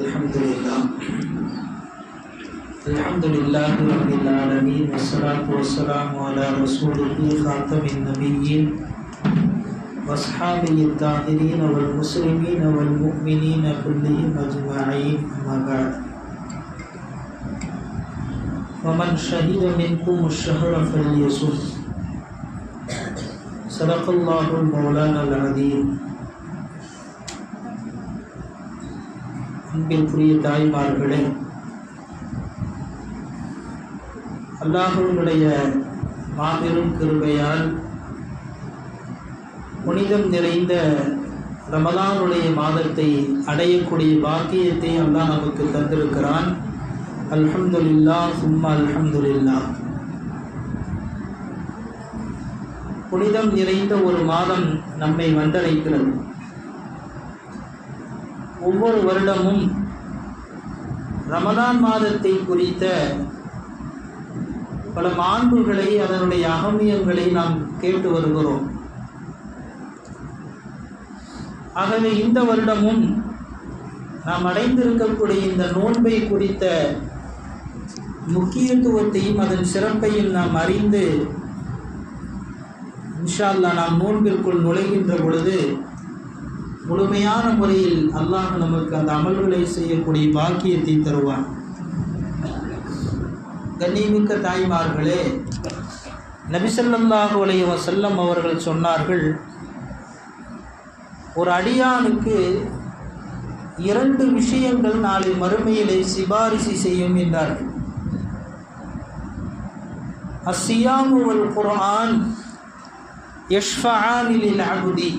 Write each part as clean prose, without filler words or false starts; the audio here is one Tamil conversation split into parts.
Alhamdulillah Rabbil Alamin wassalatu wassalamu ala rasulihi khatamin nabiyyin washabihi at-tahirin wal muslimin wal mu'minin kullihim ajma'in amma ba'd. ومن شهد منكم الشهر فليصم. صدق الله المولانا العظيم. அன்பிற்குரிய தாய்மார்களே, அல்லாஹ்வுடைய மாபெரும் கிருபையால் புனிதம் நிறைந்த ரமலானுடைய மாதத்தை அடையக்கூடிய பாக்கியத்தை அல்லாஹ் நமக்கு தந்திருக்கிறான். அல்ஹம்துலில்லாஹ் சும்மா அல்ஹம்துலில்லாஹ். புனிதம் நிறைந்த ஒரு மாதம் நம்மை வந்தடைக்கிறது. ஒவ்வொரு வருடமும் ரமலான் மாதத்தை குறித்த பல மாண்புகளை, அதனுடைய அகமியங்களை நாம் கேட்டு வருகிறோம். ஆகவே இந்த வருடமும் நாம் அடைந்திருக்கக்கூடிய இந்த நோன்பை குறித்த முக்கியத்துவத்தையும் அதன் சிறப்பையும் நாம் அறிந்து இன்ஷா அல்லாஹ் நாம் நோன்பிற்குள் நுழைகின்ற பொழுது முழுமையான முறையில் அல்லாஹ் நமக்கு அந்த அமல்களை செய்யக்கூடிய பாக்கியத்தை தருவான். கண்ணியமிக்க தாய்மார்களே, நபி ஸல்லல்லாஹு அலைஹி வஸல்லம் அவர்கள் சொன்னார்கள், ஒரு அடியானுக்கு 2 விஷயங்கள் நாளை மறுமையிலே சிபாரிசு செய்யும் என்றார்கள். அஸ்ஸியாமு வல் குர்ஆன் யஷ்ஃபஆனி லில் அப்தி.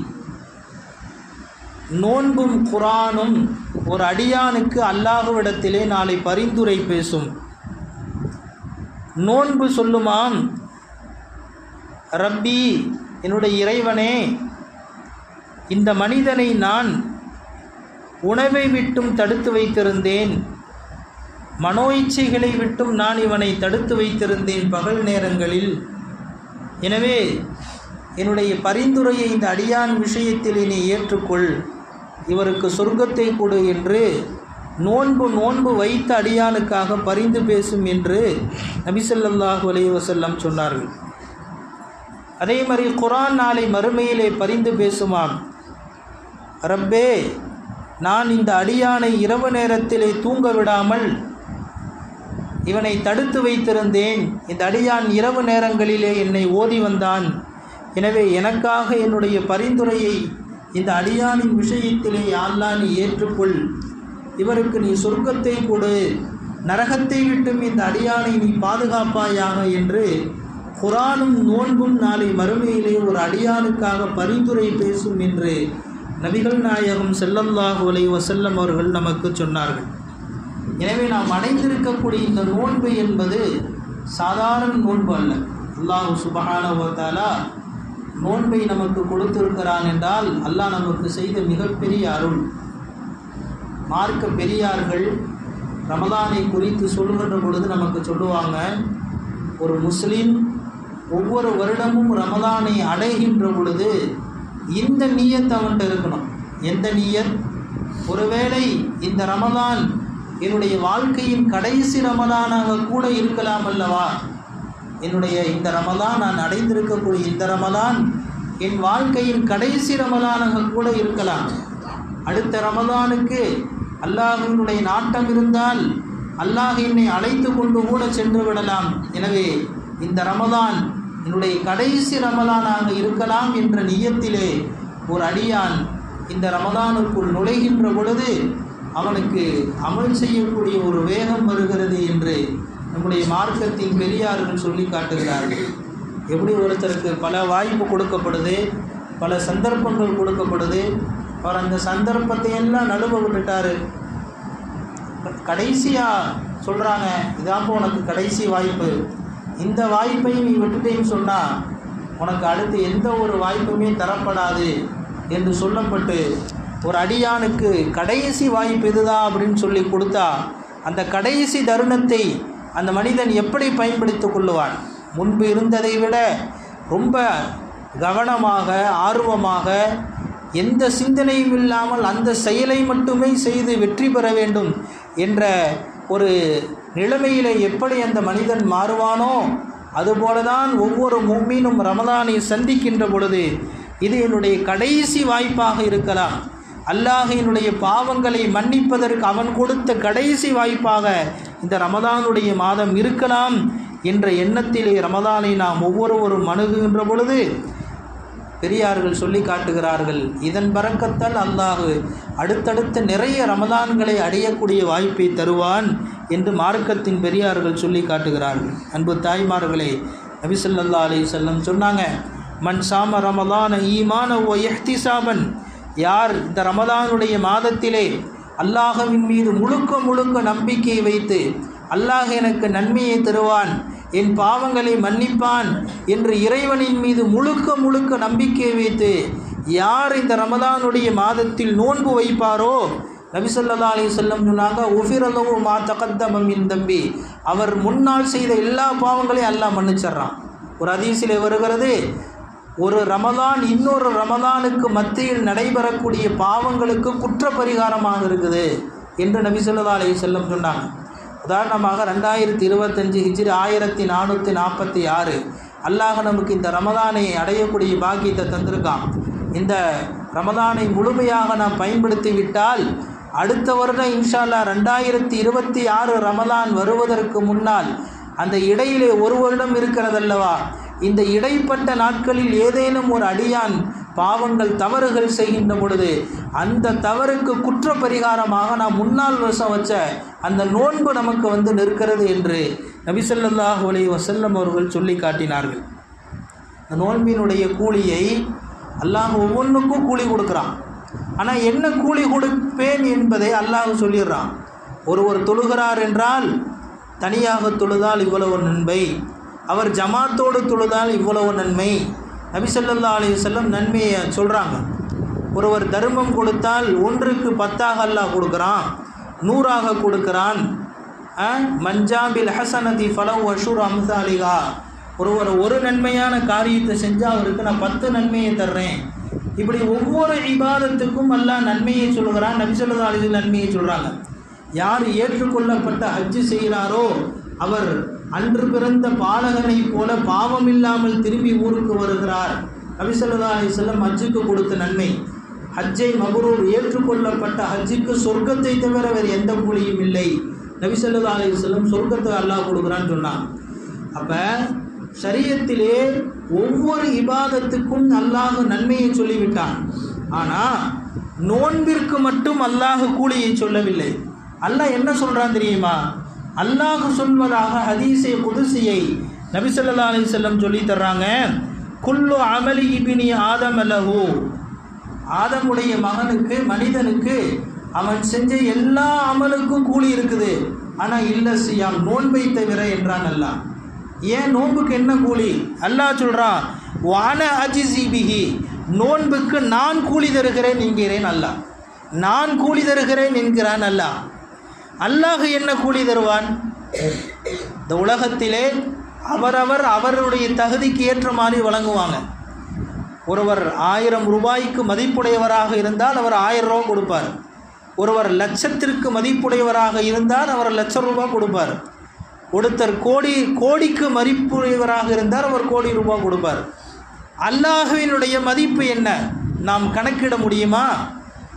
நோன்பும் குர்ஆனும் ஒரு அடியானுக்கு அல்லாஹ்விடத்திலே நாளை பரிந்துரை பேசும். நோன்பு சொல்லுமாம், ரப்பி, என்னுடைய இறைவனே, இந்த மனிதனை நான் உணவை விட்டும் தடுத்து வைத்திருந்தேன், மனோ இச்சைகளை விட்டும் நான் இவனை தடுத்து வைத்திருந்தேன் பகல் நேரங்களில். எனவே என்னுடைய பரிந்துரையை இந்த அடியான் விஷயத்தில் நீ ஏற்றுக்கொள், இவருக்கு சொர்க்கத்தை கொடு என்று நோன்பு வைத்த அடியானுக்காக பரிந்து பேசும் என்று நபி ஸல்லல்லாஹு அலைஹி வஸல்லம் சொன்னார்கள். அதே மாதிரி குர்ஆன் நாளை மறுமையிலே பரிந்து பேசுமாம், ரப்பே, நான் இந்த அடியானை இரவு நேரத்திலே தூங்க விடாமல் இவனை தடுத்து வைத்திருந்தேன். இந்த அடியான் இரவு நேரங்களிலே என்னை ஓதி வந்தான். எனவே எனக்காக என்னுடைய பரிந்துரையை இந்த அடியானின் விஷயத்திலே யா அல்லாஹ் நீ ஏற்றுக்கொள், இவருக்கு நீ சொர்க்கத்தை கொடு, நரகத்தை விட்டும் இந்த அடியானை நீ பாதுகாப்பாயாக என்று குர்ஆனும் நோன்பும் நாளை மறுமையிலே ஒரு அடியானுக்காக பரிந்துரை பேசும் என்று நபிகள் நாயகம் ஸல்லல்லாஹு அலைஹி வஸல்லம் அவர்கள் நமக்கு சொன்னார்கள். எனவே நாம் அடைந்திருக்கக்கூடிய இந்த நோன்பு என்பது சாதாரண நோன்பு அல்ல. அல்லாஹ் சுப்ஹானஹு வ தஆலா நோன்பை நமக்கு கொடுத்திருக்கிறான் என்றால் அல்லாஹ் நமக்கு செய்த மிகப்பெரிய அருள். மார்க்க பெரியார்கள் ரமலானை குறித்து சொல்லுகின்ற பொழுது நமக்கு சொல்லுவாங்க, ஒரு முஸ்லீம் ஒவ்வொரு வருடமும் ரமலானை அடைகின்ற பொழுது இந்த நியத் அவன்கிட்ட இருக்கணும். எந்த நியத்? ஒருவேளை இந்த ரமலான் என்னுடைய வாழ்க்கையின் கடைசி ரமலானாக கூட இருக்கலாம் அல்லவா, என்னுடைய இந்த ரமலான், நான் அடைந்திருக்கக்கூடிய இந்த ரமலான் என் வாழ்க்கையின் கடைசி ரமலானாக கூட இருக்கலாம். அடுத்த ரமலானுக்கு அல்லாஹ்வினுடைய நாட்டம் இருந்தால் அல்லாஹ் என்னை அழைத்து கொண்டு கூட சென்று விடலாம். எனவே இந்த ரமலான் என்னுடைய கடைசி ரமலானாக இருக்கலாம் என்ற நியத்திலே ஒரு அடியான் இந்த ரமலானுக்குள் நுழைகின்ற பொழுது அவனுக்கு அமல் செய்யக்கூடிய ஒரு வேகம் வருகிறது என்று நம்முடைய மார்க்கத்தின் பெரியார்கள் சொல்லி காட்டுகிறார்கள். எப்படி ஒருத்தருக்கு பல வாய்ப்பு கொடுக்கப்படுது, பல சந்தர்ப்பங்கள் கொடுக்கப்படுது, அவர் அந்த சந்தர்ப்பத்தை எல்லாம் நழுவ விட்டுட்டார். கடைசியாக சொல்கிறாங்க, இதாப்போ உனக்கு கடைசி வாய்ப்பு, இந்த வாய்ப்பையும் நீ விட்டுட்டேன்னு சொன்னால் உனக்கு அடுத்து எந்த ஒரு வாய்ப்புமே தரப்படாது என்று சொல்லப்பட்டு ஒரு அடியானுக்கு கடைசி வாய்ப்பு இதுதான் அப்படின்னு சொல்லி கொடுத்தா அந்த கடைசி தருணத்தை அந்த மனிதன் எப்படி பயன்படுத்தி கொள்ளுவான்? முன்பு இருந்ததை விட ரொம்ப கவனமாக, ஆர்வமாக, எந்த சிந்தனையும் இல்லாமல் அந்த செயலை மட்டுமே செய்து வெற்றி பெற வேண்டும் என்ற ஒரு நிலைமையில் எப்படி அந்த மனிதன் மாறுவானோ அதுபோலதான் ஒவ்வொரு முஃமினும் ரமலானை சந்திக்கின்ற பொழுது இது என்னுடைய கடைசி வாய்ப்பாக இருக்கலாம், அல்லாஹ் என்னுடைய பாவங்களை மன்னிப்பதற்கு அவன் கொடுத்த கடைசி வாய்ப்பாக இந்த ரமலானுடைய மாதம் இருக்கலாம் என்ற எண்ணத்திலே ரமலானை நாம் ஒவ்வொருவரும் அணுகுகின்ற பொழுது பெரியார்கள் சொல்லி காட்டுகிறார்கள், இதன் பரக்கத்தால் அல்லாஹ் அடுத்தடுத்த நிறைய ரமலான்களை அடையக்கூடிய வாய்ப்பை தருவான் என்று மார்க்கத்தின் பெரியார்கள் சொல்லி காட்டுகிறார்கள். அன்பு தாய்மார்களே, நபி ஸல்லல்லாஹு அலைஹி வஸல்லம் சொன்னாங்க, மன் சாம ரமலான ஈமான வ இஹ்திசாபன், யார் இந்த ரமலானுடைய மாதத்திலே அல்லாஹ்வின் மீது முழுக்க நம்பிக்கை வைத்து அல்லாஹ் எனக்கு நன்மையை தருவான், என் பாவங்களை மன்னிப்பான் என்று இறைவனின் மீது முழுக்க நம்பிக்கை வைத்து யார் இந்த ரமலானுடைய மாதத்தில் நோன்பு வைப்பாரோ நபி ஸல்லல்லாஹு அலைஹி வஸல்லம் சொன்னாங்க, உஃபிரலஹு மா தகத்தம மின் தம்பி, அவர் முன்னால் செய்த எல்லா பாவங்களையும் அல்லாஹ் மன்னிச்சிடுறான். ஒரு ஹதீஸிலே வருகிறது, ஒரு ரமலான் இன்னொரு ரமலானுக்கு மத்தியில் நடைபெறக்கூடிய பாவங்களுக்கு குற்ற பரிகாரமாக இருக்குது என்று நபி ஸல்லல்லாஹு அலைஹி வஸல்லம் சொன்னாங்க. உதாரணமாக 2025 ஹிஜ்ரி 1446 அல்லாஹ் நமக்கு இந்த ரமலானை அடையக்கூடிய பாக்கியத்தை தந்திருக்கான். இந்த ரமலானை முழுமையாக நாம் பயன்படுத்தி விட்டால் அடுத்த வருடம் இன்ஷா அல்லாஹ் 2026 ரமலான் வருவதற்கு முன்னால் அந்த இடையிலே ஒரு வருடம் இருக்கிறதல்லவா, இந்த இடைப்பட்ட நாட்களில் ஏதேனும் ஒரு அடியான் பாவங்கள் தவறுகள் செய்கின்ற பொழுது அந்த தவறுக்கு குற்ற பரிகாரமாக நாம் முன்னாள் வருஷம் வச்ச அந்த நோன்பு நமக்கு நிற்கிறது என்று நபி ஸல்லல்லாஹு அலைஹி வஸல்லம் அவர்கள் சொல்லி காட்டினார்கள். அந்த நோன்பினுடைய கூலியை அல்லாஹ் ஒவ்வொன்றுக்கும் கூலி கொடுக்குறான். ஆனால் என்ன கூலி கொடுப்பேன் என்பதை அல்லாஹ் சொல்லிடுறான். ஒருவர் தொழுகிறார் என்றால் தனியாக தொழுதால் இவ்வளவு நன்மை, அவர் ஜமாத்தோடு தொழுதால் இவ்வளவு நன்மை. நபி ஸல்லல்லாஹு அலைஹி வஸல்லம் நன்மையை சொல்கிறாங்க. ஒருவர் தர்மம் கொடுத்தால் 1க்கு 10ஆக அல்லாஹ் கொடுக்குறான், 100ஆக கொடுக்குறான். மஞ்சாபில் ஹசனதி ஃபலவ் அஷுர் அம்சாலிகா, ஒருவர் ஒரு நன்மையான காரியத்தை செஞ்சால் அவருக்கு நான் 10 நன்மையை தர்றேன். இப்படி ஒவ்வொரு இபாதத்துக்கும் அல்லாஹ் நன்மையை சொல்கிறான். நபி ஸல்லல்லாஹு அலைஹி வஸல்லம் நன்மையை சொல்கிறாங்க. யார் ஏற்றுக்கொள்ளப்பட்ட ஹஜ்ஜு செய்கிறாரோ அவர் அன்று பிறந்த பாலகனை போல பாவம் இல்லாமல் திரும்பி ஊருக்கு வருகிறார். நபி ஸல்லல்லாஹு அலைஹி வஸல்லம் ஹஜ்ஜுக்கு கொடுத்த நன்மை. ஹஜ்ஜை மப்ரூர், ஏற்றுக்கொள்ளப்பட்ட ஹஜ்ஜுக்கு சொர்க்கத்தை தவிர வேறு எந்த கூலியும் இல்லை. நபி ஸல்லல்லாஹு அலைஹி வஸல்லம் சொர்க்கத்தை அல்லாஹ் கொடுக்குறான்னு சொன்னான். அப்போ ஷரியத்திலே ஒவ்வொரு இபாதத்துக்கும் அல்லாஹ் நன்மையை சொல்லிவிட்டான். ஆனால் நோன்பிற்கு மட்டும் அல்லாஹ் கூலியை சொல்லவில்லை. அல்லாஹ் என்ன சொல்கிறான் தெரியுமா? அல்லாஹ் சொல்வதாக ஹதீஸை குதுசியை நபி ஸல்லல்லாஹு அலைஹி வஸல்லம் சொல்லி தர்றாங்க. குல்லு அமலி இப்னி ஆதம் லஹு, ஆதமுடைய மகனுக்கு மனிதனுக்கு அவன் செஞ்ச எல்லா அமலுக்கும் கூலி இருக்குது, ஆனால் இல்லை சியாம், நோன்பை தவிர என்றான் அல்லாஹ். ஏன் நோன்புக்கு என்ன கூலி? அல்லாஹ் சொல்கிறான், வான அஜிசி பிஹி, நோன்புக்கு நான் கூலி தருகிறேன் என்கிறேன் அல்லாஹ். நான் கூலி தருகிறேன் என்கிறான் அல்லாஹ். அல்லாஹ் என்ன கூலி தருவான்? இந்த உலகத்திலே அவரவர் அவருடைய தகுதிக்கு ஏற்ற மாதிரி வழங்குவாங்க. ஒருவர் 1000 ரூபாய்க்கு மதிப்புடையவராக இருந்தால் அவர் 1000 ரூபா கொடுப்பார். ஒருவர் லட்சத்திற்கு மதிப்புடையவராக இருந்தால் அவர் 1,00,000 ரூபாய் கொடுப்பார். ஒருத்தர் கோடிக்கு மதிப்புடையவராக இருந்தால் அவர் கோடி ரூபாய் கொடுப்பார். அல்லாஹ்வினுடைய மதிப்பு என்ன நாம் கணக்கிட முடியுமா?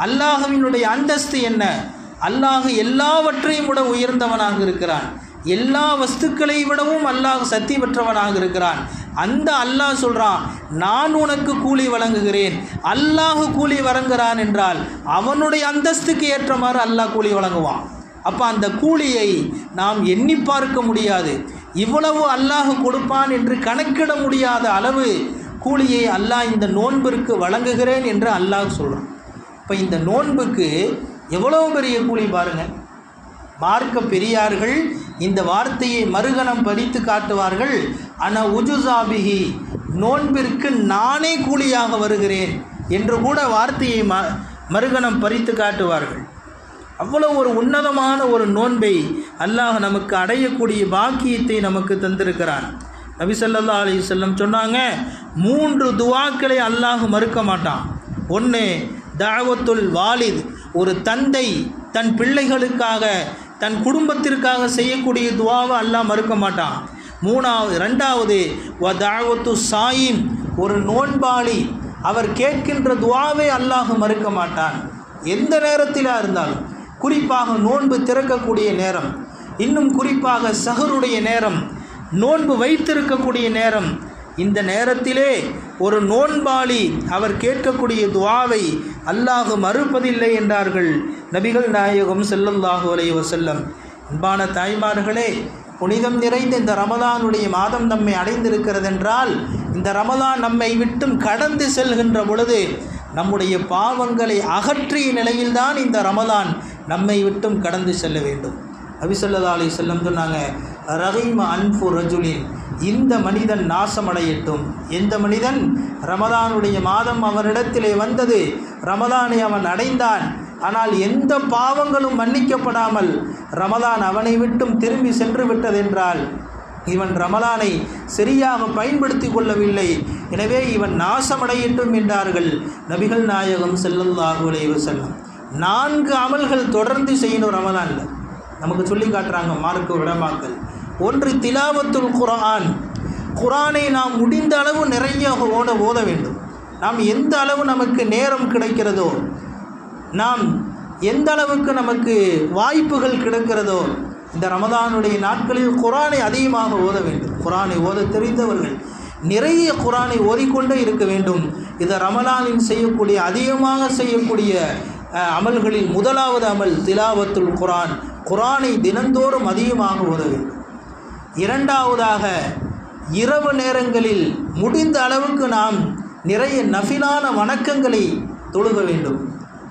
அல்லாஹ்வினுடைய அந்தஸ்து என்ன? அல்லாஹ் எல்லாவற்றையும் விட உயர்ந்தவனாக இருக்கிறான். எல்லா வஸ்துக்களை விடவும் அல்லாஹ் சக்தி பெற்றவனாக இருக்கிறான். அந்த அல்லாஹ் சொல்கிறான், நான் உனக்கு கூலி வழங்குகிறேன். அல்லாஹ் கூலி வழங்குகிறான் என்றால் அவனுடைய அந்தஸ்துக்கு ஏற்றமாறு அல்லாஹ் கூலி வழங்குவான். அப்போ அந்த கூலியை நாம் எண்ணி பார்க்க முடியாது. இவ்வளவு அல்லாஹ் கொடுப்பான் என்று கணக்கிட முடியாத அளவு கூலியை அல்லாஹ் இந்த நோன்பிற்கு வழங்குகிறேன் என்று அல்லாஹ் சொல்கிறான். இப்போ இந்த நோன்புக்கு எவ்வளவு பெரிய கூலி பாருங்கள். மார்க்க பெரியார்கள் இந்த வார்த்தையை மறுகணம் பறித்து காட்டுவார்கள். அன உஜுசாபிஹி, நோன்பிற்கு நானே கூலியாக வருகிறேன் என்று கூட வார்த்தையை மறுகணம் பறித்து காட்டுவார்கள். அவ்வளோ ஒரு உன்னதமான ஒரு நோன்பை அல்லாஹ் நமக்கு அடையக்கூடிய பாக்கியத்தை நமக்கு தந்திருக்கிறான். நபி ஸல்லல்லாஹு அலைஹி வஸல்லம் சொன்னாங்க, 3 துஆக்களை அல்லாஹ் மறுக்க மாட்டான். ஒன்று தாவத்துல் வாலித், ஒரு தந்தை தன் பிள்ளைகளுக்காக தன் குடும்பத்திற்காக செய்யக்கூடிய துவாவை அல்லாஹ் மறுக்க மாட்டான். ரெண்டாவது வ தாவத்து சாயிம், ஒரு நோன்பாளி அவர் கேட்கின்ற துவாவை அல்லாஹ் மறுக்க மாட்டான். எந்த நேரத்திலாக இருந்தாலும், குறிப்பாக நோன்பு திறக்கக்கூடிய நேரம், இன்னும் குறிப்பாக சஹருடைய நேரம், நோன்பு வைத்திருக்கக்கூடிய நேரம், இந்த நேரத்திலே ஒரு நோன்பாளி அவர் கேட்கக்கூடிய துவாவை அல்லாஹ் மறுப்பதில்லை என்றார்கள் நபிகள் நாயகம் ஸல்லல்லாஹு அலைஹி வஸல்லம். அன்பான தாய்மார்களே, புனிதம் நிறைந்த இந்த ரமலானுடைய மாதம் நம்மை அடைந்திருக்கிறதென்றால், இந்த ரமலான் நம்மை விட்டும் கடந்து செல்கின்ற பொழுது நம்முடைய பாவங்களை அகற்றிய நிலையில்தான் இந்த ரமலான் நம்மை விட்டும் கடந்து செல்ல வேண்டும். நபி ஸல்லல்லாஹு அலைஹி வஸல்லம் சொன்னாங்க, ரஹீம அன்ஃபு ரஜுலின், இந்த மனிதன் நாசமடையட்டும். எந்த மனிதன் ரமலானுடைய மாதம் அவனிடத்திலே வந்தது, ரமலானை அவன் அடைந்தான், ஆனால் எந்த பாவங்களும் மன்னிக்கப்படாமல் ரமலான் அவனை விட்டும் திரும்பி சென்று விட்டதென்றால் இவன் ரமலானை சரியாக பயன்படுத்தி கொள்ளவில்லை, எனவே இவன் நாசமடையட்டும் என்றார்கள் நபிகள் நாயகம் ஸல்லல்லாஹு அலைஹி வஸல்லம். 4 அமல்கள் தொடர்ந்து செய்யணும் ரமலானில், நமக்கு சொல்லி காட்டுறாங்க மார்க்க உலமாக்கள். ஒன்று திலாவத்துல் குர்ஆன், குர்ஆனை நாம் முடிந்த அளவு நிறைய ஓத வேண்டும். நாம் எந்த அளவு நமக்கு நேரம் கிடைக்கிறதோ, நாம் எந்த அளவுக்கு நமக்கு வாய்ப்புகள் கிடைக்கிறதோ, இந்த ரமதானுடைய நாட்களில் குர்ஆனை அதிகமாக ஓத வேண்டும். குர்ஆனை ஓத தெரிந்தவர்கள் நிறைய குர்ஆனை ஓதிக்கொண்டே இருக்க வேண்டும். இதை ரமலானில் செய்யக்கூடிய அதிகமாக செய்யக்கூடிய அமல்களில் முதலாவது அமல் திலாவத்துல் குர்ஆன், குர்ஆனை தினந்தோறும் அதிகமாக ஓத வேண்டும். இரண்டாவதாக இரவு நேரங்களில் முடிந்த அளவுக்கு நாம் நிறைய நஃபிலான வணக்கங்களை தொழுக வேண்டும்.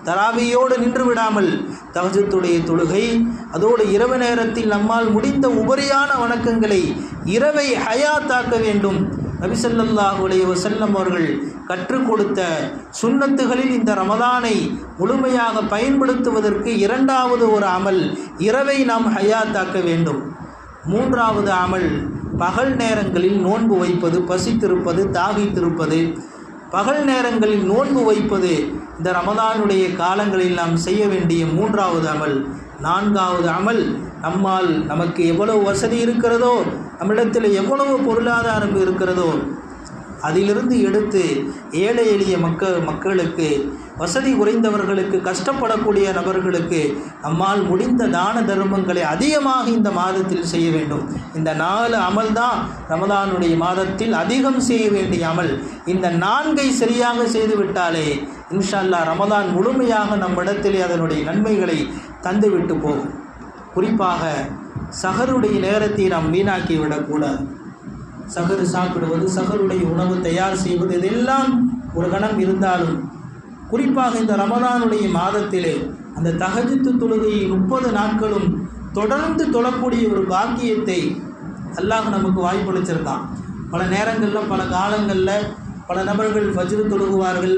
தராவியோடு நின்று விடாமல் தஹஜ்ஜுடைய தொழுகை, அதோடு இரவு நேரத்தில் நம்மால் முடிந்த உபரியான வணக்கங்களை இரவை ஹயாத்தாக்க வேண்டும். நபி ஸல்லல்லாஹு அலைஹி வஸல்லம் அவர்கள் கற்றுக் கொடுத்த சுன்னத்துகளில் இந்த ரமலானை முழுமையாக பயன்படுத்துவதற்கு இரண்டாவது ஒரு அமல் இரவை நாம் ஹயாத்தாக்க வேண்டும். மூன்றாவது அமல் பகல் நேரங்களில் நோன்பு வைப்பது, பசித்திருப்பது, தாகித்திருப்பது, பகல் நேரங்களில் நோன்பு வைப்பது இந்த ரமலானுடைய காலங்களில் நாம் செய்ய வேண்டிய மூன்றாவது அமல். நான்காவது அமல், நமக்கு எவ்வளவு வசதி இருக்கிறதோ, நம்மிடத்தில் எவ்வளவு பொருளாதாரம் இருக்கிறதோ அதிலிருந்து எடுத்து ஏழை எளிய மக்களுக்கு, வசதி குறைந்தவர்களுக்கு, கஷ்டப்படக்கூடிய நபர்களுக்கு நம்மால் முடிந்த தான தர்மங்களை அதிகமாக இந்த மாதத்தில் செய்ய வேண்டும். இந்த 4 அமல் தான் ரமலானுடைய மாதத்தில் அதிகம் செய்ய வேண்டிய அமல். இந்த 4ஐ சரியாக செய்துவிட்டாலே இன்ஷா அல்லாஹ் ரமலான் முழுமையாக நம்மிடத்திலே அதனுடைய நன்மைகளை தந்துவிட்டு போகும். குறிப்பாக சஹருடைய நேரத்தை நாம் வீணாக்கி விடக்கூடாது. சஹர் சாப்பிடுவது, சஹருடைய உணவு தயார் செய்வது, இதெல்லாம் ஒரு கணம் இருந்தாலும் குறிப்பாக இந்த ரமலானுடைய மாதத்திலே அந்த தஹஜ்ஜுத் தொழுகையை 30 நாட்களும் தொடர்ந்து தொழக்கூடிய ஒரு பாக்கியத்தை அல்லாஹ் நமக்கு வாய்ப்பளிச்சிருக்கான். பல நேரங்களில் பல காலங்களில் பல நபர்கள் ஃபஜ்ர் தொழுகுவார்கள்,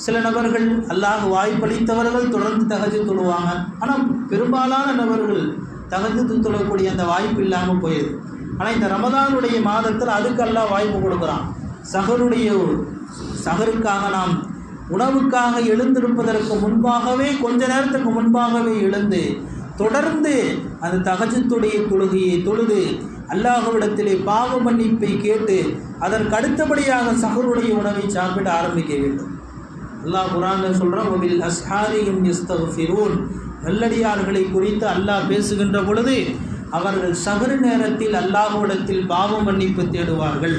சில நபர்கள் அல்லாஹ் வாய்ப்பளித்தவர்கள் தொடர்ந்து தஹஜ்ஜுத் தொழுவாங்க. ஆனால் பெரும்பாலான நபர்கள் தஹஜ்ஜுத் தொழக்கூடிய அந்த வாய்ப்பு இல்லாமல் போயிடுது. ஆனால் இந்த ரமலானுடைய மாதத்தில் அதுக்கு அல்லாஹ் வாய்ப்பு கொடுக்குறான். சஹருக்காக நாம் உணவுக்காக எழுந்திருப்பதற்கு முன்பாகவே, கொஞ்ச நேரத்துக்கு முன்பாகவே எழுந்து தொடர்ந்து அந்த தஹஜ்ஜுடைய தொழுகையை தொழுது அல்லாஹ்விடத்திலே பாவ மன்னிப்பை கேட்டு அதற்கு அடுத்தபடியாக சஹருடைய உணவை சாப்பிட ஆரம்பிக்க வேண்டும். அல்லாஹ் குர்ஆனில் சொல்கிறான், வபில் அஸ்ஹாரிஹிம் யஸ்தக்ஃபிரூன், நல்லடியார்களை குறித்து அல்லாஹ் பேசுகின்ற பொழுது அவர்கள் சஹர் நேரத்தில் அல்லாஹ்விடத்தில் பாவ மன்னிப்பு தேடுவார்கள்.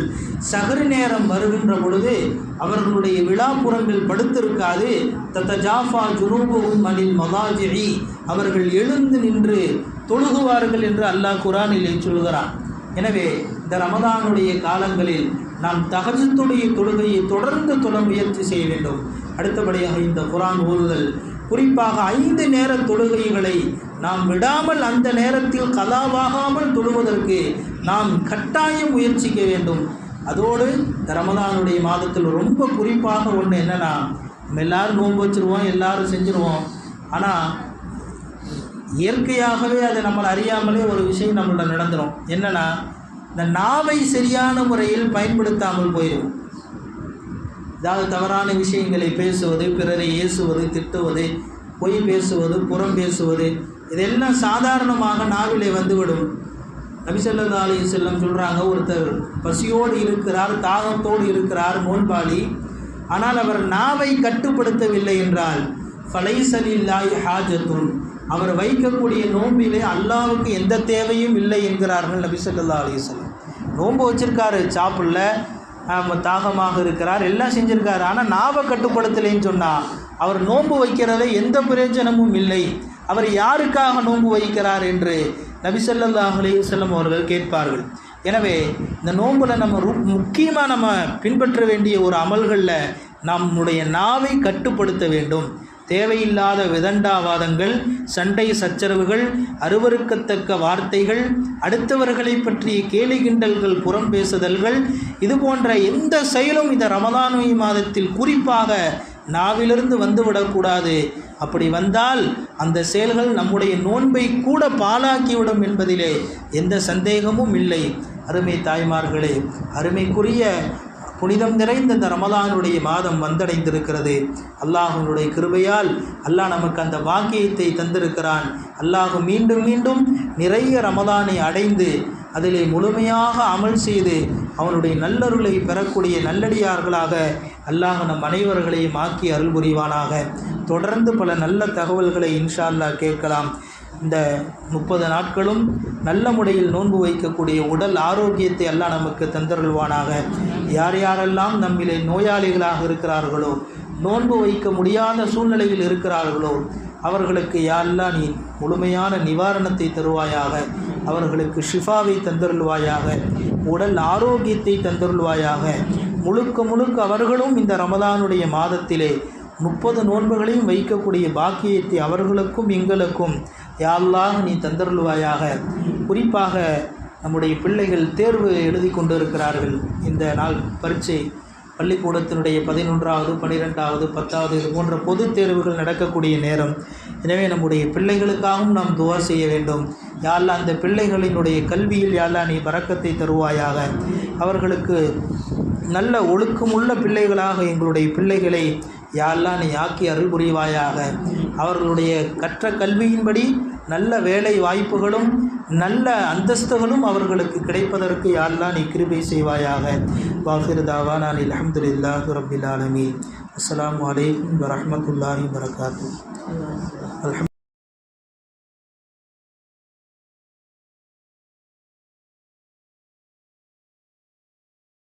சஹர் நேரம் வருகின்ற பொழுது அவர்களுடைய விழாப்புறங்கள் படுத்திருக்காது. தத்தஜாஃபா ஜுனூபுஹும் அனில் மதாஜிஇ, அவர்கள் எழுந்து நின்று தொழுகுவார்கள் என்று அல்லாஹ் குர்ஆனிலே சொல்கிறான். எனவே இந்த ரமதானுடைய காலங்களில் நாம் தஹஜ்ஜுடைய தொழுகையை தொடர்ந்து தொழ முயற்சி செய்ய வேண்டும். அடுத்தபடியாக இந்த குர்ஆன் ஓதுதல், குறிப்பாக 5 நேர தொழுகைகளை நாம் விடாமல் அந்த நேரத்தில் கலாவாகாமல் தொழுவதற்கு நாம் கட்டாயம் முயற்சிக்க வேண்டும். அதோடு இந்த ரமதானுடைய மாதத்தில் ரொம்ப குறிப்பாக ஒன்று என்னென்னா, நம்ம எல்லோரும் நோன்பு வச்சுருவோம், எல்லோரும் செஞ்சுருவோம். ஆனால் இயற்கையாகவே அதை நம்மளை அறியாமலே ஒரு விஷயம் நம்மள்ட நடந்துடும். என்னென்னா, இந்த நாவை சரியான முறையில் பயன்படுத்தாமல் போயிடும். அதாவது தவறான விஷயங்களை பேசுவது, பிறரை ஏசுவது, திட்டுவது, பொய் பேசுவது, புறம் பேசுவது, இதெல்லாம் சாதாரணமாக நாவிலே வந்துவிடும். நபி ஸல்லல்லாஹு அலைஹி வஸல்லம் சொல்கிறாங்க, ஒருத்தர் பசியோடு இருக்கிறார், தாகத்தோடு இருக்கிறார், நோன்பாளி, ஆனால் அவர் நாவை கட்டுப்படுத்தவில்லை என்றால் ஃபலைஸ லில்லாஹி ஹாஜத்துன், அவர் வைக்கக்கூடிய நோம்பிலே அல்லாஹ்வுக்கு எந்த தேவையும் இல்லை என்கிறார்கள் நபி ஸல்லல்லாஹு அலைஹி வஸல்லம். நோன்பு வச்சிருக்காரு, சாப்பிடல, தாகமாக இருக்கிறார், எல்லாம் செஞ்சிருக்காரு, ஆனால் நாவை கட்டுப்படுத்தலைன்னு சொன்னால் அவர் நோன்பு வைக்கிறதுல எந்த பிரயோஜனமும் இல்லை. அவர் யாருக்காக நோன்பு வைக்கிறார் என்று நபி ஸல்லல்லாஹு அலைஹி வஸல்லம் அவர்கள் கேட்பார்கள். எனவே இந்த நோம்பில் நம்ம முக்கியமாக நம்ம பின்பற்ற வேண்டிய ஒரு அமல்களில் நம்முடைய நாவை கட்டுப்படுத்த வேண்டும். தேவையில்லாத விதண்டாவாதங்கள், சண்டை சச்சரவுகள், அருவருக்கத்தக்க வார்த்தைகள், அடுத்தவர்களை பற்றிய கேலி கிண்டல்கள், புறம் பேசுதல்கள், இது போன்ற எந்த செயலும் இந்த ரமலான் மாதத்தில் குறிப்பாக நாவிலிருந்து வந்துவிடக்கூடாது. அப்படி வந்தால் அந்த செயல்கள் நம்முடைய நோன்பை கூட பாழாக்கிவிடும் என்பதிலே எந்த சந்தேகமும் இல்லை. அருமை தாய்மார்களே, அருமைக்குரிய புனிதம் நிறைந்த இந்த ரமலானுடைய மாதம் வந்தடைந்திருக்கிறது. அல்லாஹ்வுடைய கிருபையால் அல்லாஹ் நமக்கு அந்த பாக்கியத்தை தந்திருக்கிறான். அல்லாஹ் மீண்டும் மீண்டும் நிறைய ரமலானை அடைந்து அதிலே முழுமையாக அமல் செய்து அவனுடைய நல்லருளை பெறக்கூடிய நல்லடியார்களாக அல்லாஹ் நம் அனைவர்களையும் ஆக்கி அருள் புரிவானாக. தொடர்ந்து பல நல்ல தகவல்களை இன்ஷா அல்லாஹ் கேட்கலாம். இந்த 30 நாட்களும் நல்ல முறையில் நோன்பு வைக்கக்கூடிய உடல் ஆரோக்கியத்தை அல்லாஹ் நமக்கு தந்தருள்வானாக. யார் யாரெல்லாம் நம்மிலே நோயாளிகளாக இருக்கிறார்களோ, நோன்பு வைக்க முடியாத சூழ்நிலையில் இருக்கிறார்களோ, அவர்களுக்கு யா அல்லாஹ் நீ முழுமையான நிவாரணத்தை தருவாயாக. அவர்களுக்கு ஷிஃபாவை தந்தருள்வாயாக, உடல் ஆரோக்கியத்தை தந்தருள்வாயாக. முழுக்க முழுக்க அவர்களும் இந்த ரமலானுடைய மாதத்திலே 30 நோன்புகளையும் வைக்கக்கூடிய பாக்கியத்தை அவர்களுக்கும் எங்களுக்கும் யா அல்லாஹ் நீ தந்தருள்வாயாக. குறிப்பாக நம்முடைய பிள்ளைகள் தேர்வு எழுதி கொண்டிருக்கிறார்கள். இந்த நாள் பரீட்சை பள்ளிக்கூடத்தினுடைய 11வது, 12வது, 10வது இது போன்ற பொதுத் தேர்வுகள் நடக்கக்கூடிய நேரம். எனவே நம்முடைய பிள்ளைகளுக்காகவும் நாம் துஆ செய்ய வேண்டும். யா அல்லாஹ் அந்த பிள்ளைகளினுடைய கல்வியில் யா அல்லாஹ் நீ பரக்கத்தை தருவாயாக. அவர்களுக்கு நல்ல ஒழுக்கமுள்ள பிள்ளைகளாக எங்களுடைய பிள்ளைகளை யா அல்லாஹ் நீ ஆக்கி அருள் புரிவாயாக. அவர்களுடைய கற்ற கல்வியின்படி நல்ல வேலை வாய்ப்புகளும் நல்ல அந்தஸ்துகளும் அவர்களுக்கு கிடைப்பதற்கு யா அல்லாஹ் நீ கிருபை செய்வாயாக. வாஹிர் தாவானா அல்ஹம்துலில்லாஹி ரப்பில் ஆலமீன். அஸ்ஸலாமு அலைக்கும் வரஹ்மத்துல்லாஹி வபரகாத்துஹு.